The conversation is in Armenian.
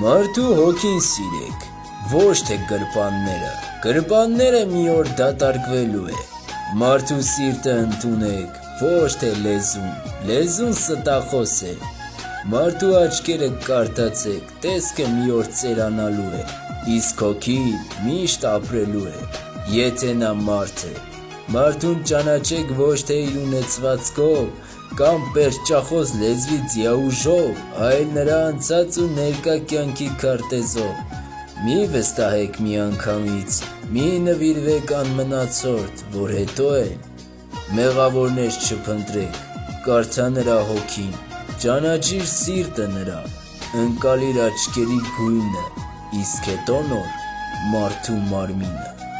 Մարդու հոգին սիրեք, ոչ թե գրպանները, գրպանները մի օր դատարկվելու է, մարդու սիրտը ընդունեք, ոչ թե լեզուն, լեզուն ստախոս է, մարդու աչքերը կարդացեք, տեսքը մի օր ծերանալու է, իսկ հոգին միշտ ապրելու է, եթե նա մարդ է, մարդուն ճանաչեք ոչ թե իր ունեցվածքով կամ պերճախոս լեզվի ձիաուժով, այլ նրա անցած ու ներկա կյանքի քարտեզով, մի վստահեք միանգամից, մի նվիրվեք անմնացորդ, որ հետո էլ մեղավորներ չփնտրեք, կարդա նրա հոգին, ճանաչիր սիրտը նրա, ընկալիր աչքերի գույնը, իսկ հետո նոր մարդու մարմինը։